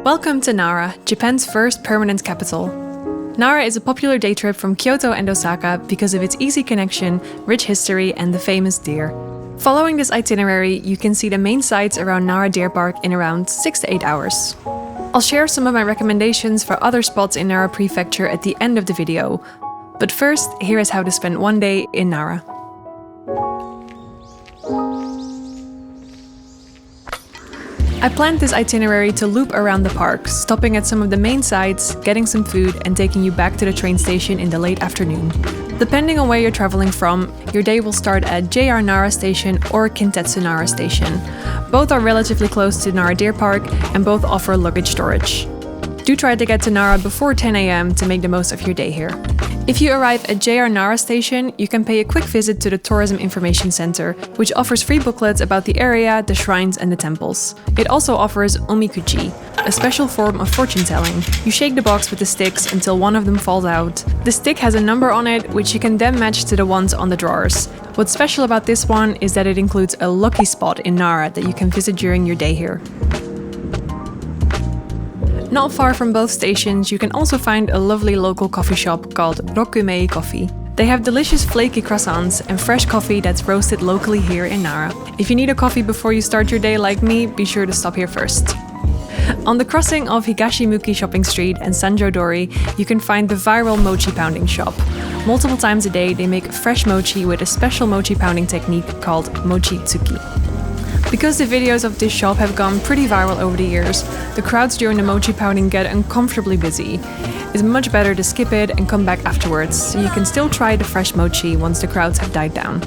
Welcome to Nara, Japan's first permanent capital. Nara is a popular day trip from Kyoto and Osaka because of its easy connection, rich history, and the famous deer. Following this itinerary, you can see the main sites around Nara Deer Park in around 6 to 8 hours. I'll share some of my recommendations for other spots in Nara Prefecture at the end of the video. But first, here is how to spend one day in Nara. I planned this itinerary to loop around the park, stopping at some of the main sites, getting some food, and taking you back to the train station in the late afternoon. Depending on where you're traveling from, your day will start at JR Nara Station or Kintetsu Nara Station. Both are relatively close to Nara Deer Park and both offer luggage storage. Do try to get to Nara before 10 AM to make the most of your day here. If you arrive at JR Nara Station, you can pay a quick visit to the Tourism Information Center, which offers free booklets about the area, the shrines, and the temples. It also offers omikuji, a special form of fortune-telling. You shake the box with the sticks until one of them falls out. The stick has a number on it, which you can then match to the ones on the drawers. What's special about this one is that it includes a lucky spot in Nara that you can visit during your day here. Not far from both stations, you can also find a lovely local coffee shop called Rokumei Coffee. They have delicious flaky croissants and fresh coffee that's roasted locally here in Nara. If you need a coffee before you start your day like me, be sure to stop here first. On the crossing of Higashimuki Shopping Street and Sanjo-dori, you can find the viral mochi pounding shop. Multiple times a day, they make fresh mochi with a special mochi pounding technique called mochi tsuki. Because the videos of this shop have gone pretty viral over the years, the crowds during the mochi pounding get uncomfortably busy. It's much better to skip it and come back afterwards, so you can still try the fresh mochi once the crowds have died down.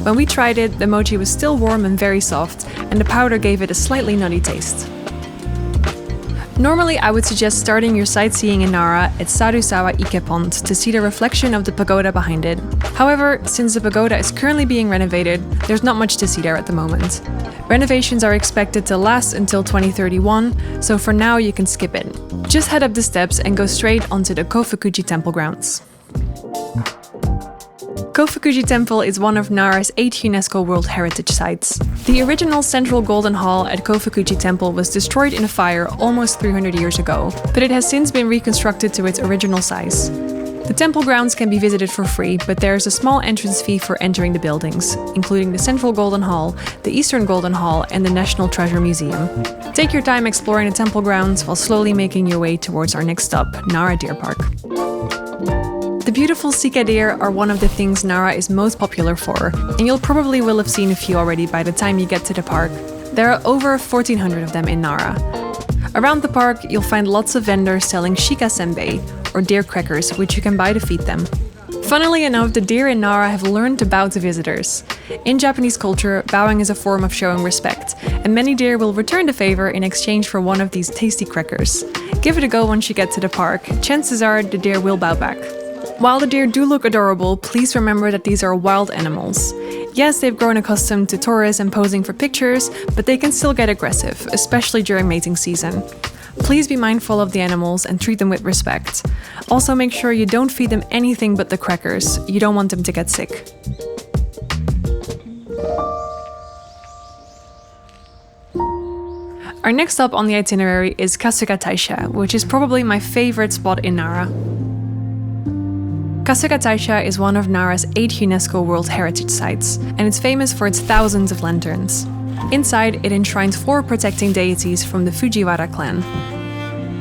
When we tried it, the mochi was still warm and very soft, and the powder gave it a slightly nutty taste. Normally, I would suggest starting your sightseeing in Nara at Sarusawa Ike Pond to see the reflection of the pagoda behind it. However, since the pagoda is currently being renovated, there's not much to see there at the moment. Renovations are expected to last until 2031, so for now you can skip it. Just head up the steps and go straight onto the Kōfuku-ji Temple grounds. Kōfuku-ji Temple is one of Nara's 8 UNESCO World Heritage Sites. The original central golden hall at Kōfuku-ji Temple was destroyed in a fire almost 300 years ago, but it has since been reconstructed to its original size. The temple grounds can be visited for free, but there is a small entrance fee for entering the buildings, including the Central Golden Hall, the Eastern Golden Hall, and the National Treasure Museum. Take your time exploring the temple grounds while slowly making your way towards our next stop, Nara Deer Park. The beautiful sika deer are one of the things Nara is most popular for, and you'll probably will have seen a few already by the time you get to the park. There are over 1,400 of them in Nara. Around the park, you'll find lots of vendors selling shika senbei, or deer crackers, which you can buy to feed them. Funnily enough, the deer in Nara have learned to bow to visitors. In Japanese culture, bowing is a form of showing respect, and many deer will return the favor in exchange for one of these tasty crackers. Give it a go once you get to the park. Chances are the deer will bow back. While the deer do look adorable, please remember that these are wild animals. Yes, they've grown accustomed to tourists and posing for pictures, but they can still get aggressive, especially during mating season. Please be mindful of the animals and treat them with respect. Also, make sure you don't feed them anything but the crackers. You don't want them to get sick. Our next stop on the itinerary is Kasugataisha, which is probably my favorite spot in Nara. Kasugataisha is one of Nara's 8 UNESCO World Heritage Sites, and it's famous for its thousands of lanterns. Inside, it enshrines 4 protecting deities from the Fujiwara clan.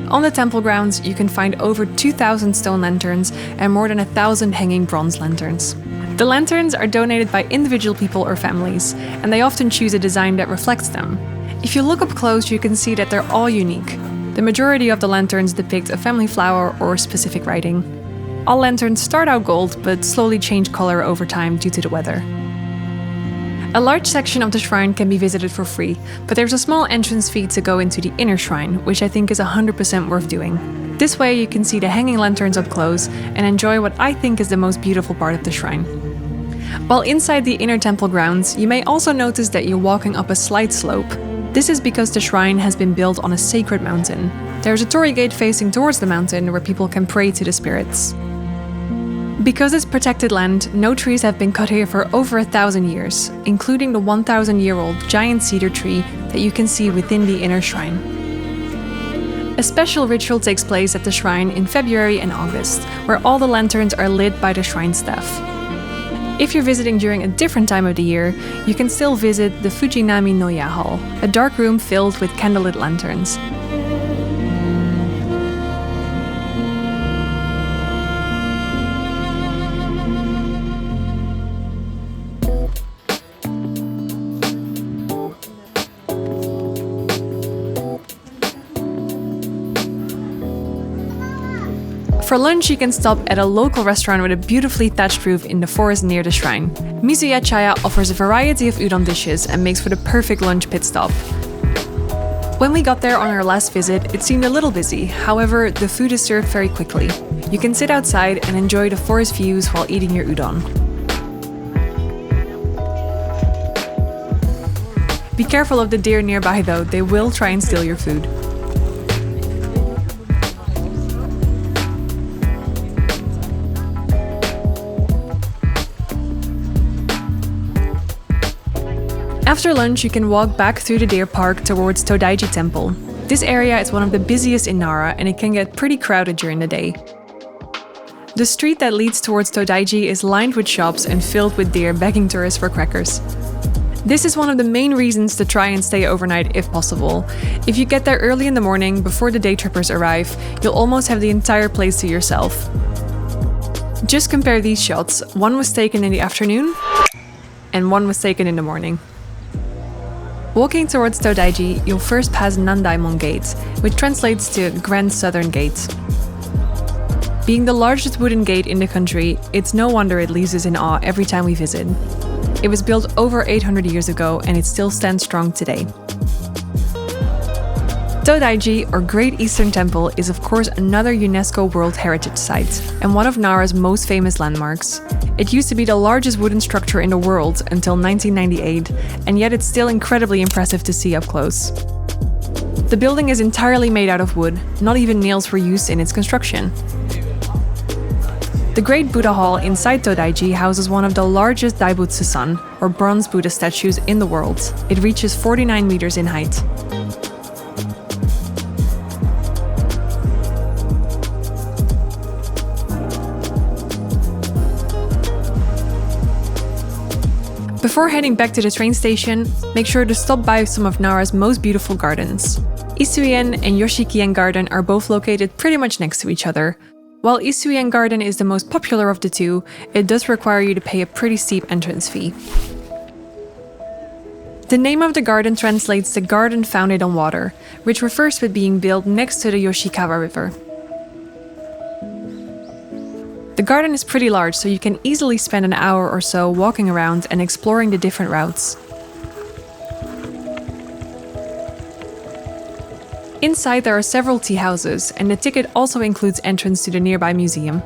On the temple grounds, you can find over 2,000 stone lanterns and more than 1,000 hanging bronze lanterns. The lanterns are donated by individual people or families, and they often choose a design that reflects them. If you look up close, you can see that they're all unique. The majority of the lanterns depict a family flower or specific writing. All lanterns start out gold, but slowly change color over time due to the weather. A large section of the shrine can be visited for free, but there's a small entrance fee to go into the inner shrine, which I think is 100% worth doing. This way you can see the hanging lanterns up close and enjoy what I think is the most beautiful part of the shrine. While inside the inner temple grounds, you may also notice that you're walking up a slight slope. This is because the shrine has been built on a sacred mountain. There's a torii gate facing towards the mountain where people can pray to the spirits. Because it's protected land, no trees have been cut here for over 1,000 years, including the 1,000-year-old giant cedar tree that you can see within the inner shrine. A special ritual takes place at the shrine in February and August, where all the lanterns are lit by the shrine staff. If you're visiting during a different time of the year, you can still visit the Fujinami no Ya Hall, a dark room filled with candlelit lanterns. For lunch, you can stop at a local restaurant with a beautifully thatched roof in the forest near the shrine. Mizuya Chaya offers a variety of udon dishes and makes for the perfect lunch pit stop. When we got there on our last visit, it seemed a little busy. However, the food is served very quickly. You can sit outside and enjoy the forest views while eating your udon. Be careful of the deer nearby though, they will try and steal your food. After lunch, you can walk back through the deer park towards Tōdai-ji Temple. This area is one of the busiest in Nara and it can get pretty crowded during the day. The street that leads towards Tōdai-ji is lined with shops and filled with deer begging tourists for crackers. This is one of the main reasons to try and stay overnight if possible. If you get there early in the morning before the day trippers arrive, you'll almost have the entire place to yourself. Just compare these shots. One was taken in the afternoon and one was taken in the morning. Walking towards Tōdai-ji, you'll first pass Nandaimon Gate, which translates to Grand Southern Gate. Being the largest wooden gate in the country, it's no wonder it leaves us in awe every time we visit. It was built over 800 years ago and it still stands strong today. Tōdai-ji, or Great Eastern Temple, is of course another UNESCO World Heritage Site and one of Nara's most famous landmarks. It used to be the largest wooden structure in the world until 1998, and yet it's still incredibly impressive to see up close. The building is entirely made out of wood, not even nails were used in its construction. The Great Buddha Hall inside Tōdai-ji houses one of the largest Daibutsu-san, or bronze Buddha statues in the world. It reaches 49 meters in height. Before heading back to the train station, make sure to stop by some of Nara's most beautiful gardens. Isuien and Yoshikien Garden are both located pretty much next to each other. While Isuien Garden is the most popular of the two, it does require you to pay a pretty steep entrance fee. The name of the garden translates to garden founded on water, which refers to it being built next to the Yoshikawa River. The garden is pretty large, so you can easily spend an hour or so walking around and exploring the different routes. Inside there are several tea houses, and the ticket also includes entrance to the nearby museum.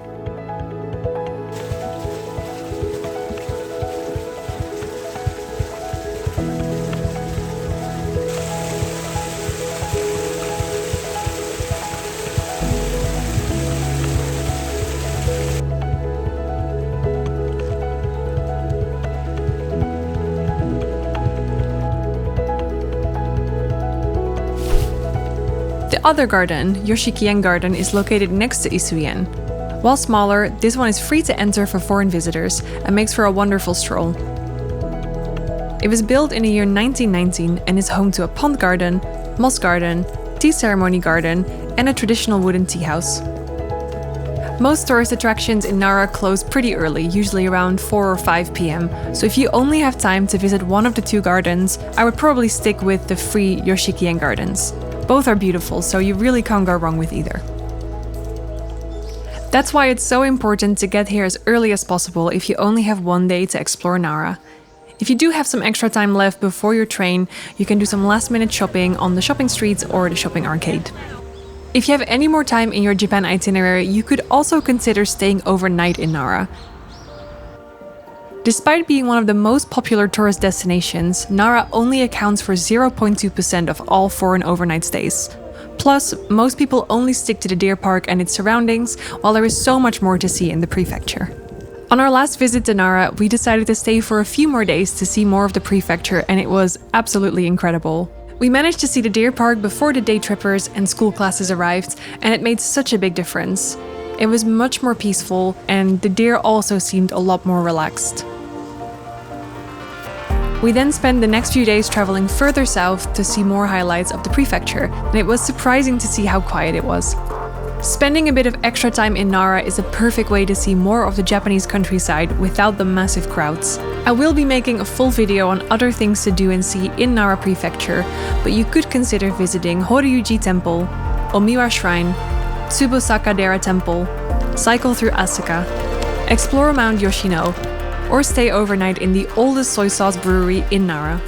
The other garden, Yoshikien Garden, is located next to Isuien. While smaller, this one is free to enter for foreign visitors and makes for a wonderful stroll. It was built in the year 1919 and is home to a pond garden, moss garden, tea ceremony garden, and a traditional wooden tea house. Most tourist attractions in Nara close pretty early, usually around 4 or 5 p.m, so if you only have time to visit one of the two gardens, I would probably stick with the free Yoshikien Gardens. Both are beautiful, so you really can't go wrong with either. That's why it's so important to get here as early as possible if you only have one day to explore Nara. If you do have some extra time left before your train, you can do some last-minute shopping on the shopping streets or the shopping arcade. If you have any more time in your Japan itinerary, you could also consider staying overnight in Nara. Despite being one of the most popular tourist destinations, Nara only accounts for 0.2% of all foreign overnight stays. Plus, most people only stick to the deer park and its surroundings, while there is so much more to see in the prefecture. On our last visit to Nara, we decided to stay for a few more days to see more of the prefecture, and it was absolutely incredible. We managed to see the deer park before the day trippers and school classes arrived, and it made such a big difference. It was much more peaceful, and the deer also seemed a lot more relaxed. We then spent the next few days traveling further south to see more highlights of the prefecture, and it was surprising to see how quiet it was. Spending a bit of extra time in Nara is a perfect way to see more of the Japanese countryside without the massive crowds. I will be making a full video on other things to do and see in Nara Prefecture, but you could consider visiting Tōdai-ji Temple, Omiwa Shrine, Tsubosaka-dera Temple, cycle through Osaka, explore Mount Yoshino, or stay overnight in the oldest soy sauce brewery in Nara.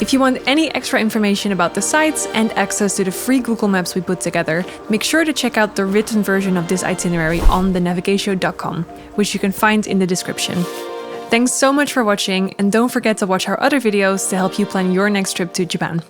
If you want any extra information about the sites and access to the free Google Maps we put together, make sure to check out the written version of this itinerary on thenavigatio.com, which you can find in the description. Thanks so much for watching, and don't forget to watch our other videos to help you plan your next trip to Japan.